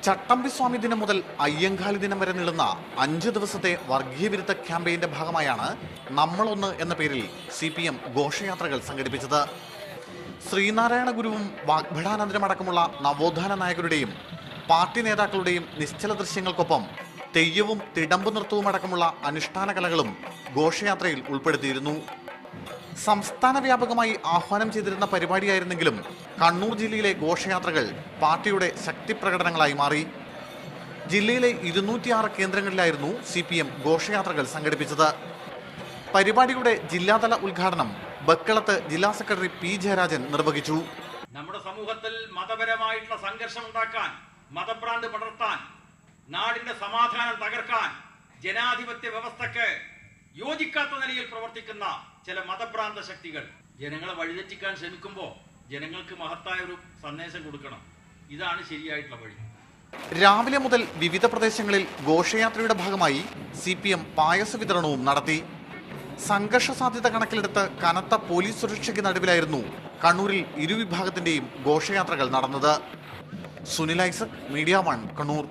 ചട്ടമ്പിസ്വാമി ദിനം മുതൽ അയ്യങ്കാളി ദിനം വരെ നീളുന്ന 5 ദിവസത്തെ വർഗീയ വിരുദ്ധ ക്യാമ്പയിന്റെ ഭാഗമായാണ് നമ്മളൊന്ന് എന്ന പേരിൽ CPM ഘോഷയാത്രകൾ സംഘടിപ്പിച്ചത്. ശ്രീനാരായണ ഗുരുവും വാഗ്ഭടാനന്ദനും അടക്കമുള്ള നവോത്ഥാന നായകരുടെയും പാർട്ടി നേതാക്കളുടെയും നിശ്ചല ദൃശ്യങ്ങൾക്കൊപ്പം തെയ്യവും തിടമ്പു നൃത്തവും അടക്കമുള്ള അനുഷ്ഠാന കലകളും ഘോഷയാത്രയിൽ ഉൾപ്പെടുത്തിയിരുന്നു. സംസ്ഥാന വ്യാപകമായി ആഹ്വാനം ചെയ്തിരുന്ന പരിപാടിയായിരുന്നെങ്കിലും കണ്ണൂർ ജില്ലയിലെ ഘോഷയാത്രകൾ പാർട്ടിയുടെ ശക്തി പ്രകടനങ്ങളായി മാറി. ജില്ലയിലെ 206 കേന്ദ്രങ്ങളിലായിരുന്നു CPM ഘോഷയാത്രകൾ സംഘടിപ്പിച്ചത്. പരിപാടിയുടെ ജില്ലാതല ഉദ്ഘാടനം ബക്കളത്ത് ജില്ലാ സെക്രട്ടറി P. ജയരാജൻ നിർവഹിച്ചു. നമ്മുടെ സമൂഹത്തിൽ മതപരമായിട്ടുള്ള സംഘർഷം ഉണ്ടാക്കാൻ, മതഭ്രാന്ത് പടർത്താൻ, നാടിന്റെ സമാധാനം തകർക്കാൻ, ജനാധിപത്യ വ്യവസ്ഥക്ക് യോജിക്കാത്ത നിലയിൽ പ്രവർത്തിക്കുന്ന ചില മതഭ്രാന്ത ശക്തികൾ ജനങ്ങളെ വഴിതെറ്റിക്കാൻ ശ്രമിക്കുമ്പോൾ ജനങ്ങൾക്ക് മഹത്തായ ഒരു സന്ദേശം കൊടുക്കണം. ഇതാണ് ശരിയായിട്ടുള്ള വഴി. രാവിലെ മുതൽ വിവിധ പ്രദേശങ്ങളിൽ ഘോഷയാത്രയുടെ ഭാഗമായി CPM പായസ വിതരണവും നടത്തി. സംഘർഷ സാധ്യത കണക്കിലെടുത്ത് കനത്ത പോലീസ് സുരക്ഷയ്ക്ക് നടുവിലായിരുന്നു കണ്ണൂരിൽ ഇരുവിഭാഗത്തിന്റെയും ഘോഷയാത്രകൾ നടന്നത്. സുനിൽ ഐസക്, മീഡിയ 1, കണ്ണൂർ.